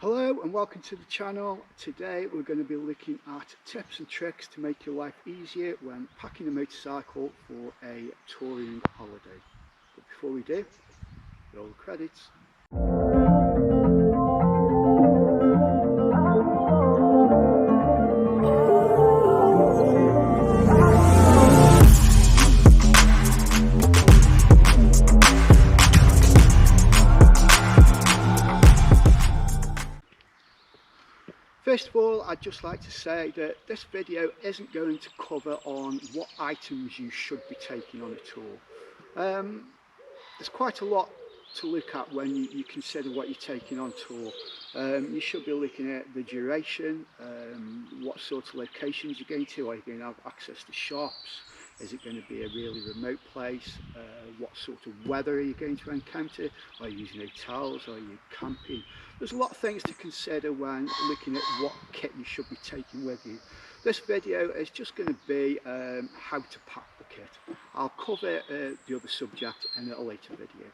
Hello and welcome to the channel. Today we're going to be looking at tips and tricks to make your life easier when packing a motorcycle for a touring holiday. But before we do, roll the credits. First of all, I'd just like to say that this video isn't going to cover on what items you should be taking on a tour. There's quite a lot to look at when you consider what you're taking on tour. You should be looking at the duration, what sort of locations you're going to. Are you going to have access to shops? Is it going to be a really remote place? What sort of weather are you going to encounter? Are you using hotels? Are you camping? There's a lot of things to consider when looking at what kit you should be taking with you. This video is just going to be how to pack the kit. I'll cover the other subject in a later video.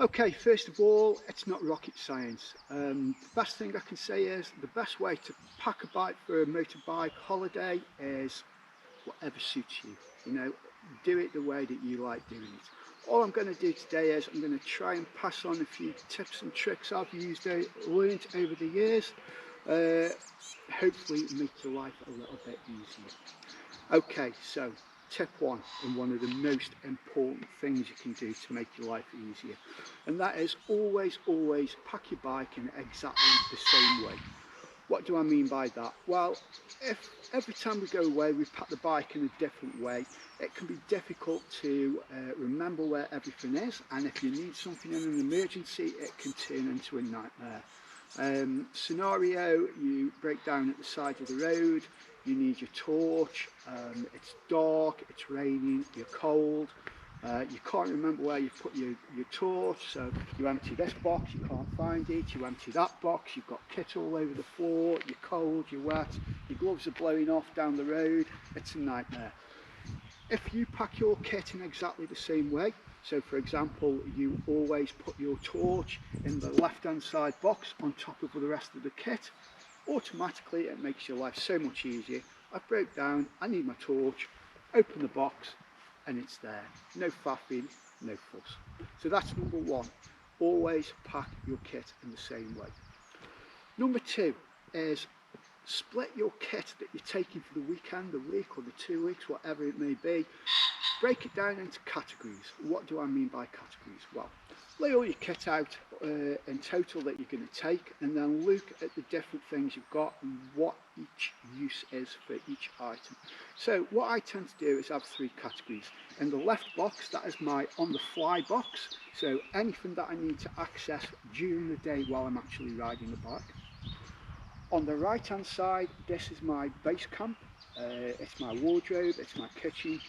Okay, first of all, it's not rocket science. The best thing I can say is the best way to pack a bike for a motorbike holiday is whatever suits you. You know, do it the way that you like doing it. All I'm going to do today is I'm going to try and pass on a few tips and tricks I've learned over the years. Hopefully make your life a little bit easier. Okay, so tip one, and one of the most important things you can do to make your life easier, and that is always pack your bike in exactly the same way. What do I mean by that? Well, if every time we go away we pack the bike in a different way, it can be difficult to remember where everything is, and if you need something in an emergency it can turn into a nightmare. Scenario, you break down at the side of the road, you need your torch, it's dark, it's raining, you're cold, you can't remember where you've put your torch, so you empty this box, you can't find it, you empty that box, you've got kit all over the floor, you're cold, you're wet, your gloves are blowing off down the road, it's a nightmare. If you pack your kit in exactly the same way, so for example you always put your torch in the left hand side box on top of the rest of the kit, automatically it makes your life so much easier. I broke down, I need my torch, open the box and it's there. No faffing, no fuss. So that's number one, always pack your kit in the same way. Number two is split your kit that you're taking for the weekend, the week or the 2 weeks, whatever it may be. Break it down into categories. What do I mean by categories? Well, lay all your kit out in total that you're going to take, and then look at the different things you've got and what each use is for each item. So what I tend to do is have three categories. In the left box, that is my on the fly box, so anything that I need to access during the day while I'm actually riding the bike. On the right hand side, this is my base camp, it's my wardrobe, it's my kitchen,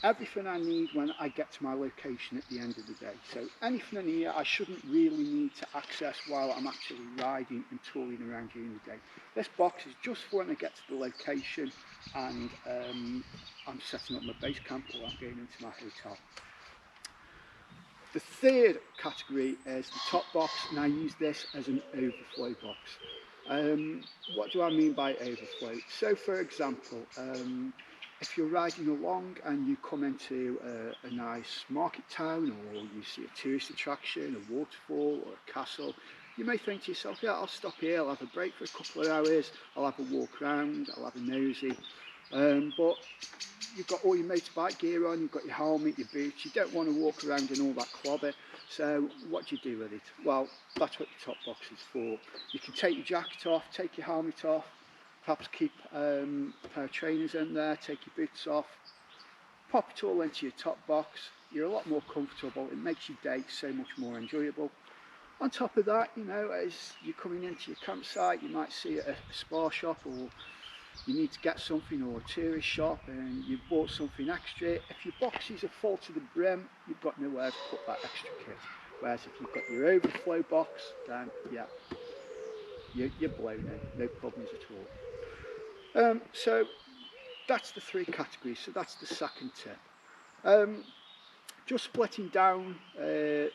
everything I need when I get to my location at the end of the day. So anything in here I shouldn't really need to access while I'm actually riding and touring around during the day. This box is just for when I get to the location and I'm setting up my base camp or I'm going into my hotel. The third category is the top box, and I use this as an overflow box. What do I mean by overflow? So for example, if you're riding along and you come into a nice market town, or you see a tourist attraction, a waterfall or a castle, you may think to yourself, yeah, I'll stop here, I'll have a break for a couple of hours, I'll have a walk around, I'll have a nosy. But you've got all your motorbike gear on, you've got your helmet, your boots, you don't want to walk around in all that clobber, so what do you do with it? Well, that's what your top box is for. You can take your jacket off, take your helmet off, perhaps keep a pair of trainers in there, take your boots off, pop it all into your top box, you're a lot more comfortable, it makes your day so much more enjoyable. On top of that, you know, as you're coming into your campsite, you might see a spar shop, or you need to get something, or a tourist shop, and you've bought something extra. If your boxes are full to the brim, you've got nowhere to put that extra kit. Whereas if you've got your overflow box, then yeah, you're blown in, no problems at all. So that's the three categories, so that's the second tip. Just splitting down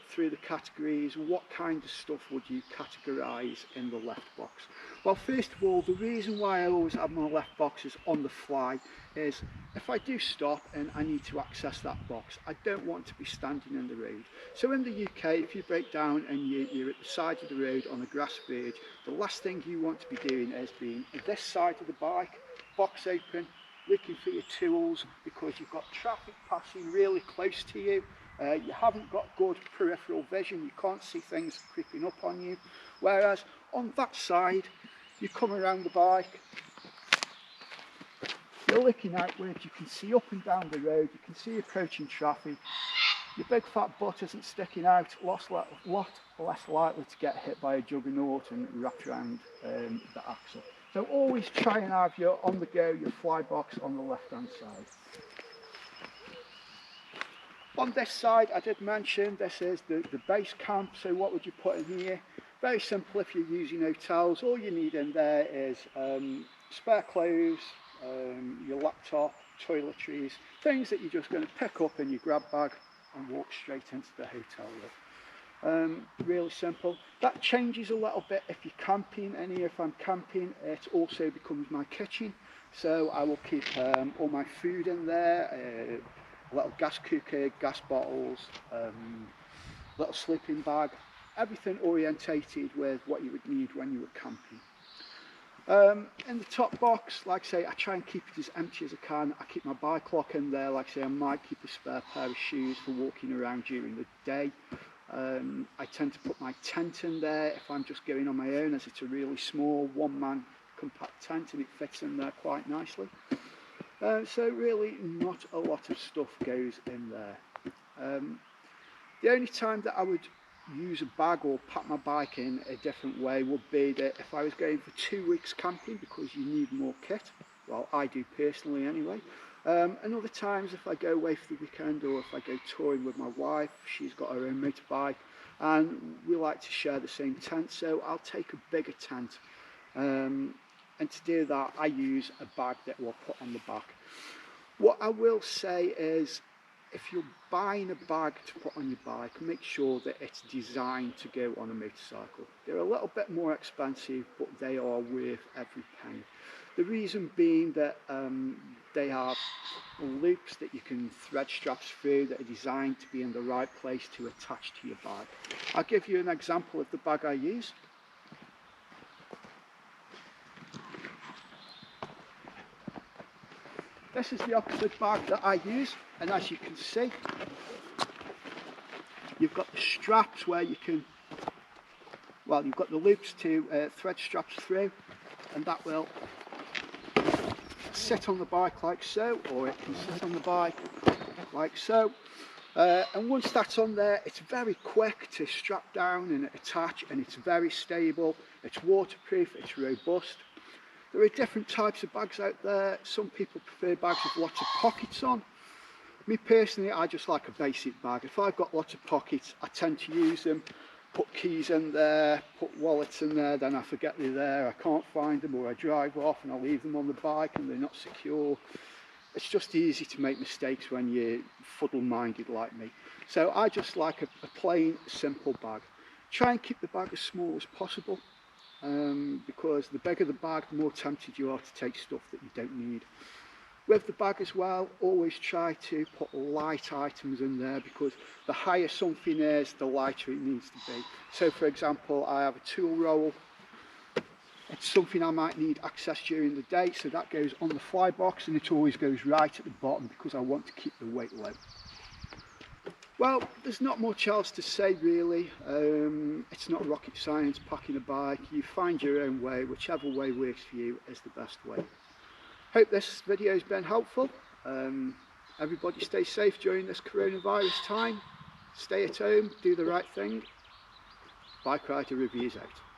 through the categories, what kind of stuff would you categorise in the left box? Well, first of all, the reason why I always have my left boxes on the fly is if I do stop and I need to access that box, I don't want to be standing in the road. So in the UK, if you break down and you're at the side of the road on a grass verge, the last thing you want to be doing is being this side of the bike, box open, looking for your tools, because you've got traffic passing really close to you. You haven't got good peripheral vision, you can't see things creeping up on you. Whereas on that side, you come around the bike, you're looking outwards, you can see up and down the road, you can see approaching traffic. Your big fat butt isn't sticking out, lot less likely to get hit by a juggernaut and wrapped around the axle. So always try and have your on the go, your fly box on the left hand side. On this side, I did mention this is the base camp. So what would you put in here? Very simple if you're using hotels. All you need in there is spare clothes, your laptop, toiletries, things that you're just going to pick up in your grab bag and walk straight into the hotel with. Really simple. That changes a little bit if you're camping, and here if I'm camping it also becomes my kitchen, so I will keep all my food in there, a little gas cooker, gas bottles, little sleeping bag, everything orientated with what you would need when you were camping. In the top box, like I say, I try and keep it as empty as I can. I keep my bike lock in there. Like I say, I might keep a spare pair of shoes for walking around during the day. I tend to put my tent in there if I'm just going on my own, as it's a really small one-man compact tent and it fits in there quite nicely. So really not a lot of stuff goes in there. The only time that I would use a bag or pack my bike in a different way would be that if I was going for 2 weeks camping, because you need more kit. Well, I do personally anyway. And other times if I go away for the weekend, or if I go touring with my wife, she's got her own motorbike and we like to share the same tent, so I'll take a bigger tent. And to do that I use a bag that we'll put on the back. What I will say is, if you're buying a bag to put on your bike, make sure that it's designed to go on a motorcycle. They're a little bit more expensive, but they are worth every penny. The reason being that they have loops that you can thread straps through that are designed to be in the right place to attach to your bag. I'll give you an example of the bag I use. This is the Oxford bag that I use, and as you can see, you've got the straps where you can, well, you've got the loops to thread straps through, and that will sit on the bike like so, or it can sit on the bike like so. And once that's on there, it's very quick to strap down and attach, and it's very stable, it's waterproof, it's robust. There are different types of bags out there. Some people prefer bags with lots of pockets on. Me personally, I just like a basic bag. If I've got lots of pockets, I tend to use them, put keys in there, put wallets in there, then I forget they're there, I can't find them, or I drive off and I leave them on the bike and they're not secure. It's just easy to make mistakes when you're fuddle-minded like me. So I just like a plain, simple bag. Try and keep the bag as small as possible, because the bigger the bag, the more tempted you are to take stuff that you don't need. With the bag as well, always try to put light items in there, because the higher something is, the lighter it needs to be. So for example, I have a tool roll. It's something I might need access during the day, so that goes on the fly box, and it always goes right at the bottom because I want to keep the weight low. Well, there's not much else to say really. It's not rocket science packing a bike. You find your own way, whichever way works for you is the best way. Hope this video has been helpful. Everybody stay safe during this coronavirus time. Stay at home, do the right thing. Bike Rider Reviews out.